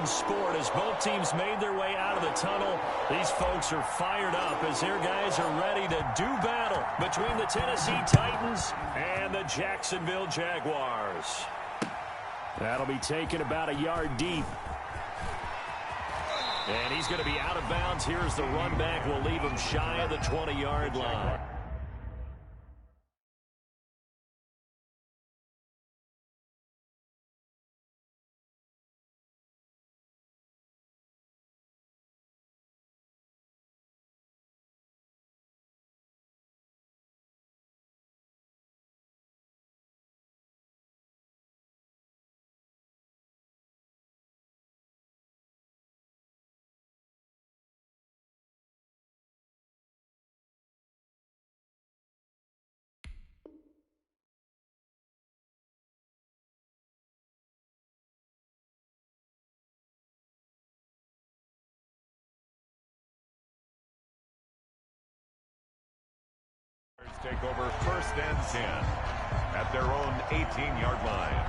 sport. As both teams made their way out of the tunnel, these folks are fired up as their guys are ready to do battle between the Tennessee Titans and the Jacksonville Jaguars. That'll be taken about a yard deep. And he's going to be out of bounds. Here's the run back. We'll leave him shy of the 20-yard line. Take over 1st and 10 at their own 18-yard line.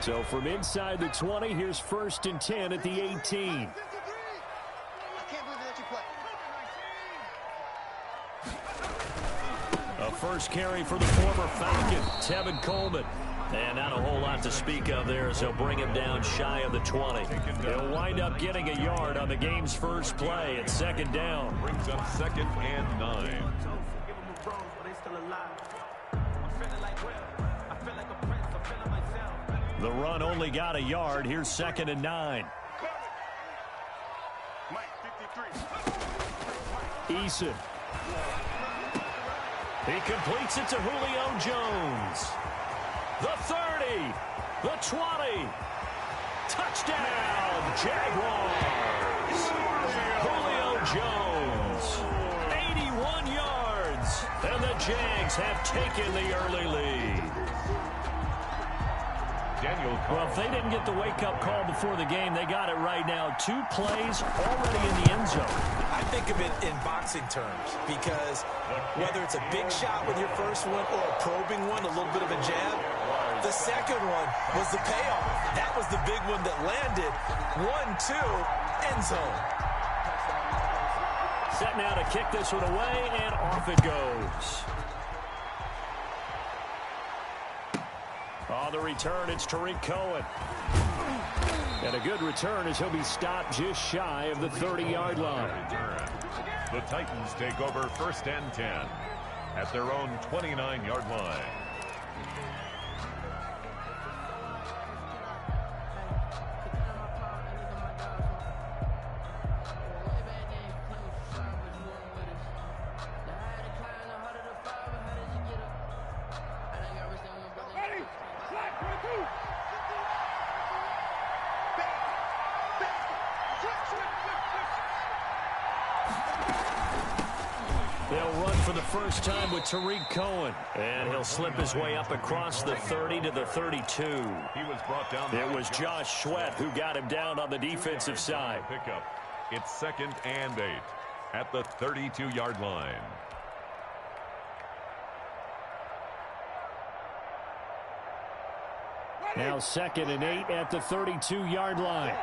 So from inside the 20, here's 1st and 10 at the 18. First carry for the former Falcon, Tevin Coleman. And not a whole lot to speak of there, so bring him down shy of the 20. He'll wind up getting a yard on the game's first play at 2nd down. Brings up 2nd and 9. The run only got a yard. Here's 2nd and 9. Eason. He completes it to Julio Jones. The 30, the 20. Touchdown, Jaguars. Julio Jones, 81 yards. And the Jags have taken the early lead. Well, if they didn't get the wake-up call before the game, they got it right now. 2 plays already in the end zone. I think of it in boxing terms because whether it's a big shot with your first one or a probing one, a little bit of a jab, the second one was the payoff. That was the big one that landed. 1-2, end zone. Set now to kick this one away, and off it goes. On the return, it's Tariq Cohen. And a good return as he'll be stopped just shy of the 30-yard line. The Titans take over 1st and 10 at their own 29-yard line. First time with Tariq Cohen, and he'll slip his way up across the 30 to the 32. He was brought down. It was Josh Sweat who got him down on the defensive side. Pickup. It's 2nd and 8 at the 32-yard line. Now 2nd and 8 at the 32-yard line.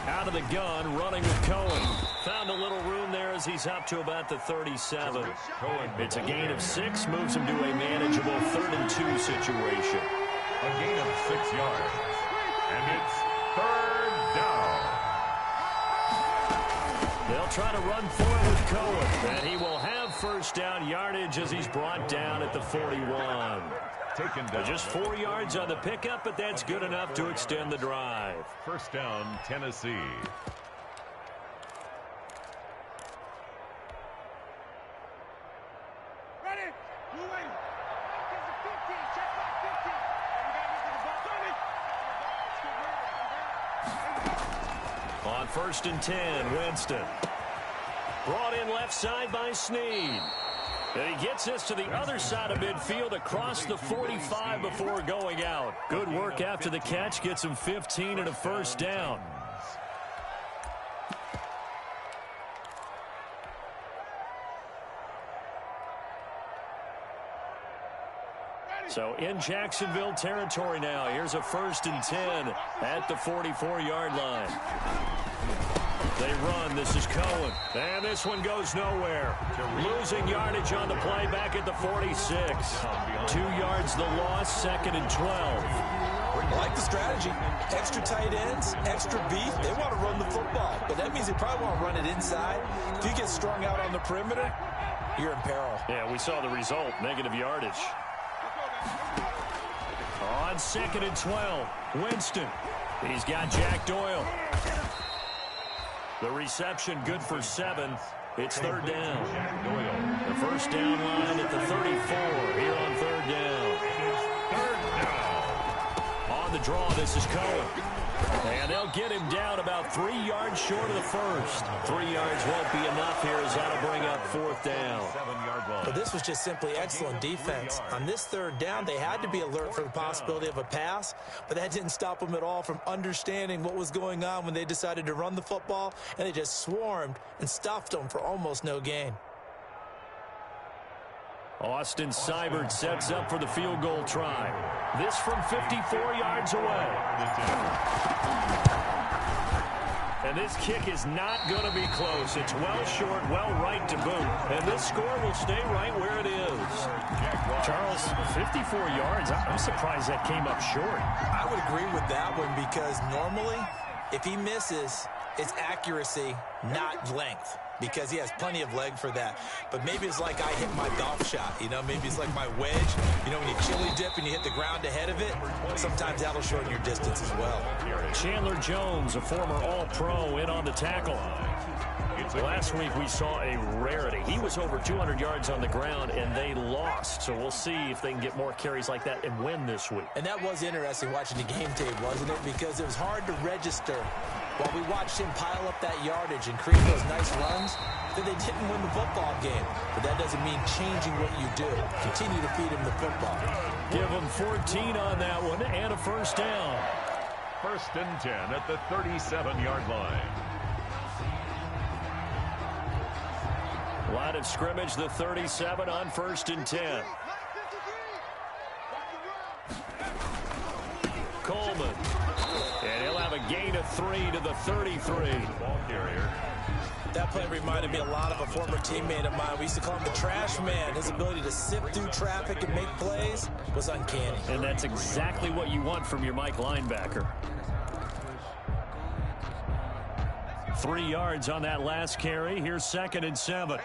Out of the gun, running with Cohen. Found a little room there as he's up to about the 37. It's a gain of 6, moves him to a manageable 3rd and 2 situation. A gain of 6 yards. And it's 3rd down. They'll try to run for it with Cohen. And he will have first down yardage as he's brought down at the 41. Taken down. Just 4 yards on the pickup, but that's good enough to extend the drive. First down, Tennessee. Ready? On 1st and 10, Winston. Brought in left side by Snead. And he gets this to the other side of midfield across the 45 before going out. Good work after the catch. Gets him 15 and a first down. So in Jacksonville territory now. Here's a 1st and 10 at the 44-yard line. They run. This is Cohen. And this one goes nowhere. Losing yardage on the play back at the 46. 2 yards the loss, 2nd and 12. I like the strategy. Extra tight ends, extra beef. They want to run the football, but that means they probably want to run it inside. If you get strung out on the perimeter, you're in peril. Yeah, we saw the result. Negative yardage. On 2nd and 12, Winston. He's got Jack Doyle. The reception good for 7. It's 3rd down. The first down line at the 34 here on 3rd down. On the draw, this is Cohen. And they'll get him down about 3 yards short of the first. 3 yards won't be enough here as that'll bring up 4th down. But this was just simply excellent defense. On this 3rd down, they had to be alert for the possibility of a pass, but that didn't stop them at all from understanding what was going on when they decided to run the football, and they just swarmed and stuffed them for almost no gain. Austin Seibert sets up for the field goal try. This from 54 yards away. And this kick is not going to be close. It's well short, well right to boot. And this score will stay right where it is. Charles, 54 yards. I'm surprised that came up short. I would agree with that one because normally, if he misses, it's accuracy, not length. Because he has plenty of leg for that. But maybe it's like I hit my golf shot, you know? Maybe it's like my wedge. You know, when you chili dip and you hit the ground ahead of it, sometimes that'll shorten your distance as well. Chandler Jones, a former All-Pro, in on the tackle. Last week we saw a rarity. He was over 200 yards on the ground, and they lost. So we'll see if they can get more carries like that and win this week. And that was interesting watching the game tape, wasn't it? Because it was hard to register while we watched him pile up that yardage and create those nice runs, that they didn't win the football game. But that doesn't mean changing what you do. Continue to feed him the football. Give him 14 on that one and a first down. 1st and 10 at the 37-yard line. Line of scrimmage, the 37 on 1st and 10. Coleman. And he'll have a gain of 3 to the 33. Ball carrier. That play reminded me a lot of a former teammate of mine. We used to call him the trash man. His ability to sift through traffic and make plays was uncanny. And that's exactly what you want from your Mike linebacker. 3 yards on that last carry. Here's 2nd and 7.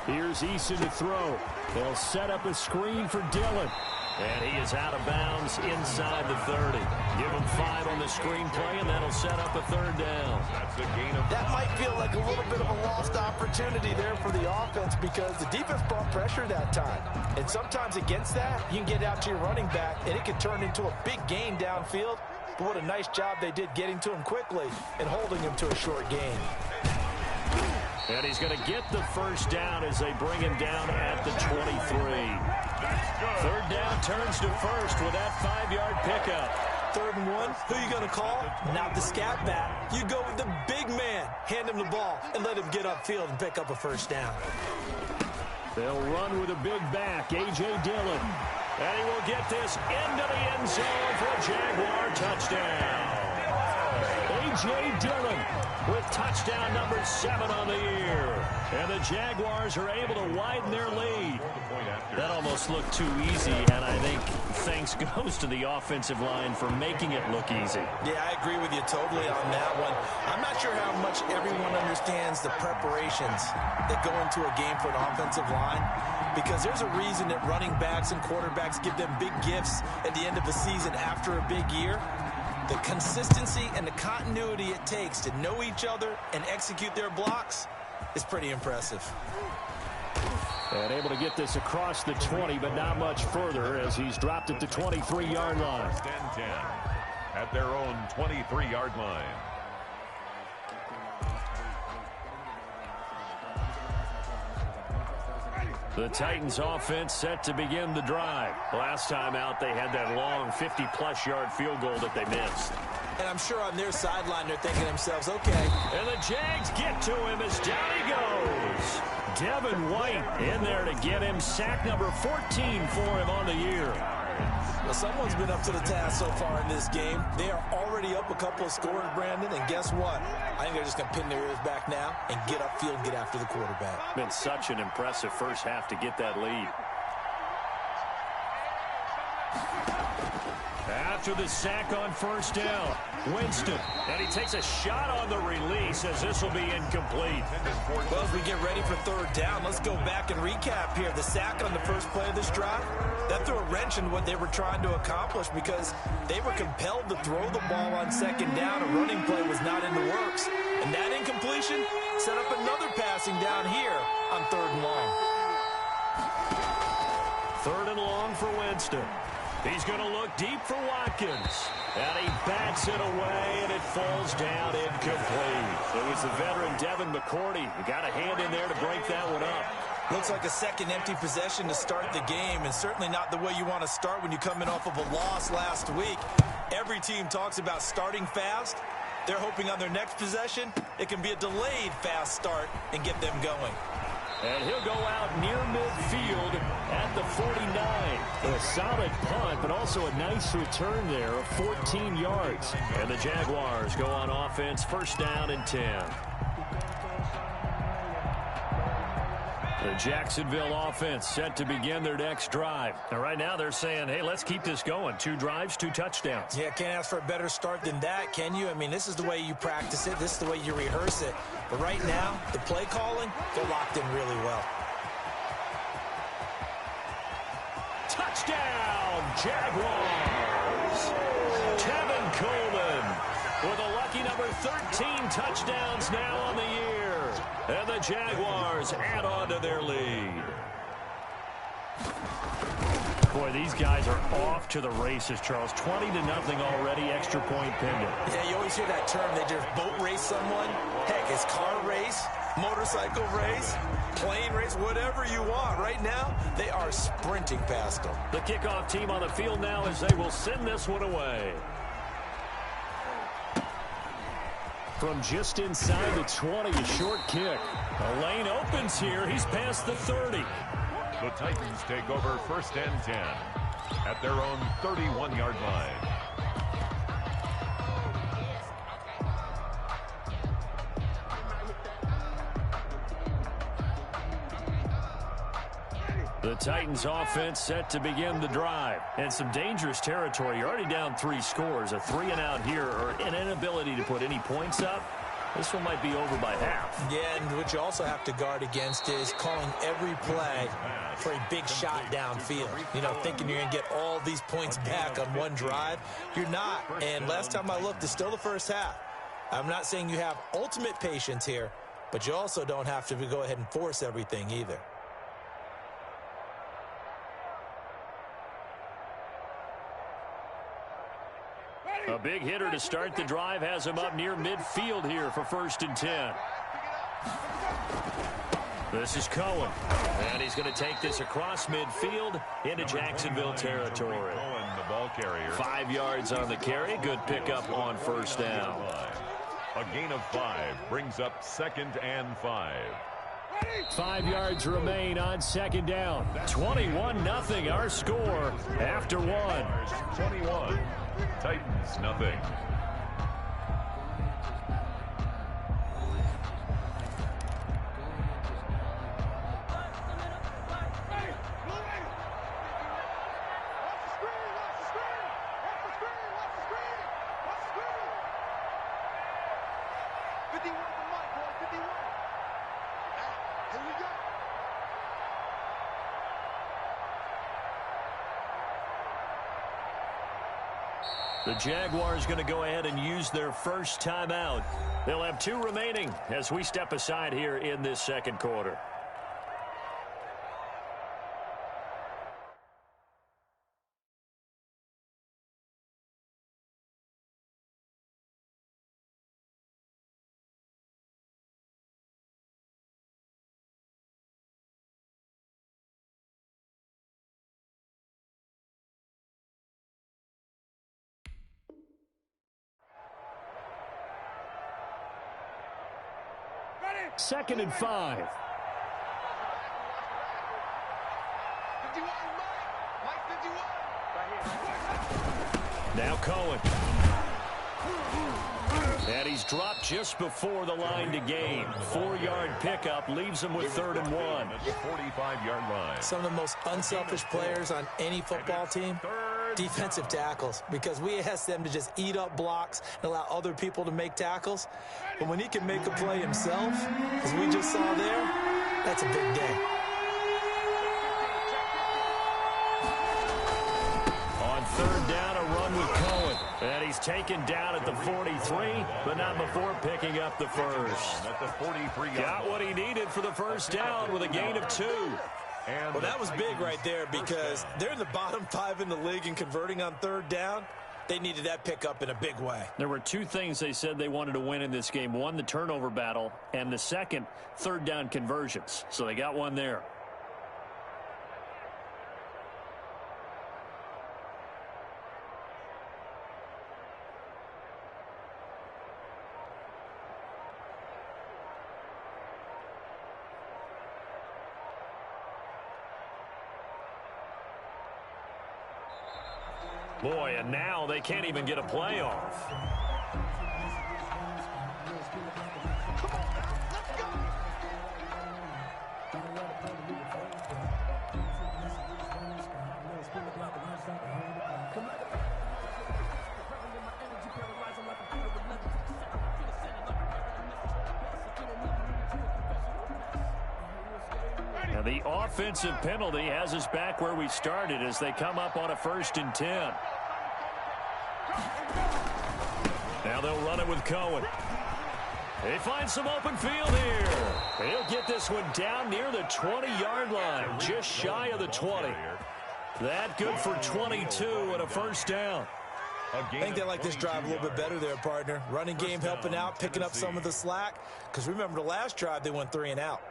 Here's Eason to throw. They'll set up a screen for Dillon. And he is out of bounds inside the 30. Give him 5 on the screen play, and that'll set up a 3rd down. That's a gain of... That might feel like a little bit of a lost opportunity there for the offense because the defense brought pressure that time. And sometimes against that, you can get out to your running back, and it can turn into a big gain downfield. But what a nice job they did getting to him quickly and holding him to a short gain. And he's going to get the first down as they bring him down at the 23. 3rd down turns to first with that 5-yard pickup. 3rd and 1, who you going to call? Not the scat back. You go with the big man. Hand him the ball and let him get upfield and pick up a first down. They'll run with a big back, A.J. Dillon. And he will get this into the end zone for a Jaguar touchdown. A.J. Dillon with touchdown number 7 on the year. And the Jaguars are able to widen their lead. That almost looked too easy, and I think thanks goes to the offensive line for making it look easy. Yeah, I agree with you totally on that one. I'm not sure how much everyone understands the preparations that go into a game for an offensive line, because there's a reason that running backs and quarterbacks give them big gifts at the end of the season after a big year. The consistency and the continuity it takes to know each other and execute their blocks is pretty impressive. And able to get this across the 20, but not much further as he's dropped at the 23-yard line. 1st and 10. at their own 23-yard line. The Titans offense set to begin the drive. Last time out, they had that long 50-plus yard field goal that they missed. And I'm sure on their sideline, they're thinking to themselves, okay. And the Jags get to him as down he goes. Devin White in there to get him. Sack number 14 for him on the year. Well, someone's been up to the task so far in this game. They are already up a couple of scores, Brandon, and guess what? I think they're just going to pin their ears back now and get upfield and get after the quarterback. Been such an impressive first half to get that lead. After the sack on first down, Winston, and he takes a shot on the release as this will be incomplete. Well, as we get ready for third down, let's go back and recap here. The sack on the first play of this drive, that threw a wrench in what they were trying to accomplish because they were compelled to throw the ball on second down. A running play was not in the works. And that incompletion set up another passing down here on third and long. Third and long for Winston. He's going to look deep for Watkins. And he bats it away, and it falls down incomplete. It was the veteran Devin McCourty who got a hand in there to break that one up. Looks like a second empty possession to start the game, and certainly not the way you want to start when you're coming off of a loss last week. Every team talks about starting fast. They're hoping on their next possession, it can be a delayed fast start and get them going. And he'll go out near midfield at the 49. A solid punt, but also a nice return there of 14 yards. And the Jaguars go on offense, first down and 10. The Jacksonville offense set to begin their next drive. And right now they're saying, hey, let's keep this going. 2 drives, 2 touchdowns. Yeah, can't ask for a better start than that, can you? I mean, this is the way you practice it. This is the way you rehearse it. But right now, the play calling, they're locked in really well. Touchdown, Jaguars! Kevin Coleman with a lucky number 13 touchdowns now on the year. And the Jaguars add on to their lead. Boy, these guys are off to the races, Charles. 20-0 already, extra point pending. Yeah, you always hear that term. They just boat race someone. Heck, it's car race, motorcycle race, plane race, whatever you want. Right now, they are sprinting past them. The kickoff team on the field now as they will send this one away. From just inside the 20, a short kick. The lane opens here. He's past the 30. The Titans take over first and 10 at their own 31-yard line. The Titans offense set to begin the drive. And some dangerous territory. You're already down 3 scores. A 3-and-out here or an inability to put any points up. This one might be over by half. Yeah, and what you also have to guard against is calling every play for a big shot downfield. You know, thinking you're going to get all these points back on one drive. You're not. And last time I looked, it's still the first half. I'm not saying you have ultimate patience here, but you also don't have to go ahead and force everything either. A big hitter to start the drive has him up near midfield here for first and 10. This is Cohen. And he's going to take this across midfield into Jacksonville territory. The ball carrier. 5 yards on the carry. Good pickup on first down. A gain of 5 brings up second and 5. 5 yards remain on second down. 21-0 our score after 1. 21. Titans, nothing. The Jaguars going to go ahead and use their first timeout. They'll have 2 remaining as we step aside here in this second quarter. 2nd and 5. Now Cohen. And he's dropped just before the line to gain. 4-yard pickup leaves him with 3rd and 1. At the 45-yard line. Some of the most unselfish players on any football team, defensive tackles, because we ask them to just eat up blocks and allow other people to make tackles. But when he can make a play himself, as we just saw there, that's a big day. On 3rd down, a run with Cohen. And he's taken down at the 43, but not before picking up the first. At the 43. Got what he needed for the first down with a gain of 2. Well, that was big right there because they're in the bottom 5 in the league and converting on 3rd down. They needed that pickup in a big way. There were 2 things they said they wanted to win in this game. One, the turnover battle, and the second, 3rd down conversions. So they got one there. Boy, and now they can't even get a play off. Now the offensive penalty has us back where we started as they come up on a 1st and 10. Now they'll run it with Cohen. They find some open field here. He'll get this one down near the 20-yard line, just shy of the 20. That good for 22 and a 1st down. I think they like this drive a little bit better there, partner. Running game helping out, picking up some of the slack. Because remember, the last drive, they went 3 and out.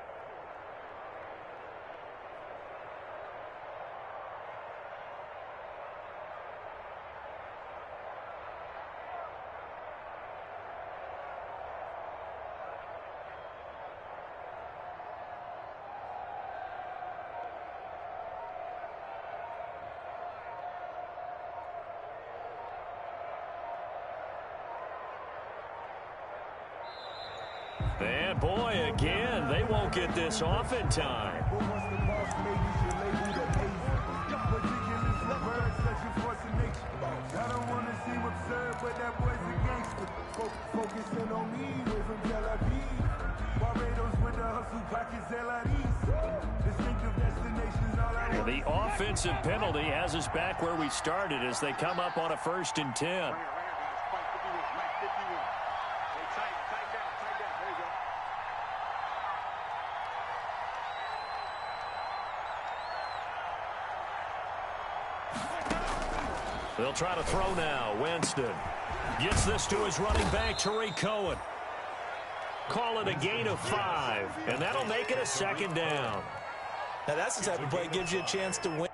And boy, again, they won't get this off in time. The offensive penalty has us back where we started as they come up on a 1st and 10. They'll try to throw now. Winston gets this to his running back, Tariq Cohen. Call it a gain of 5, and that'll make it a 2nd down. Now, that's the type of play that gives you a chance to win.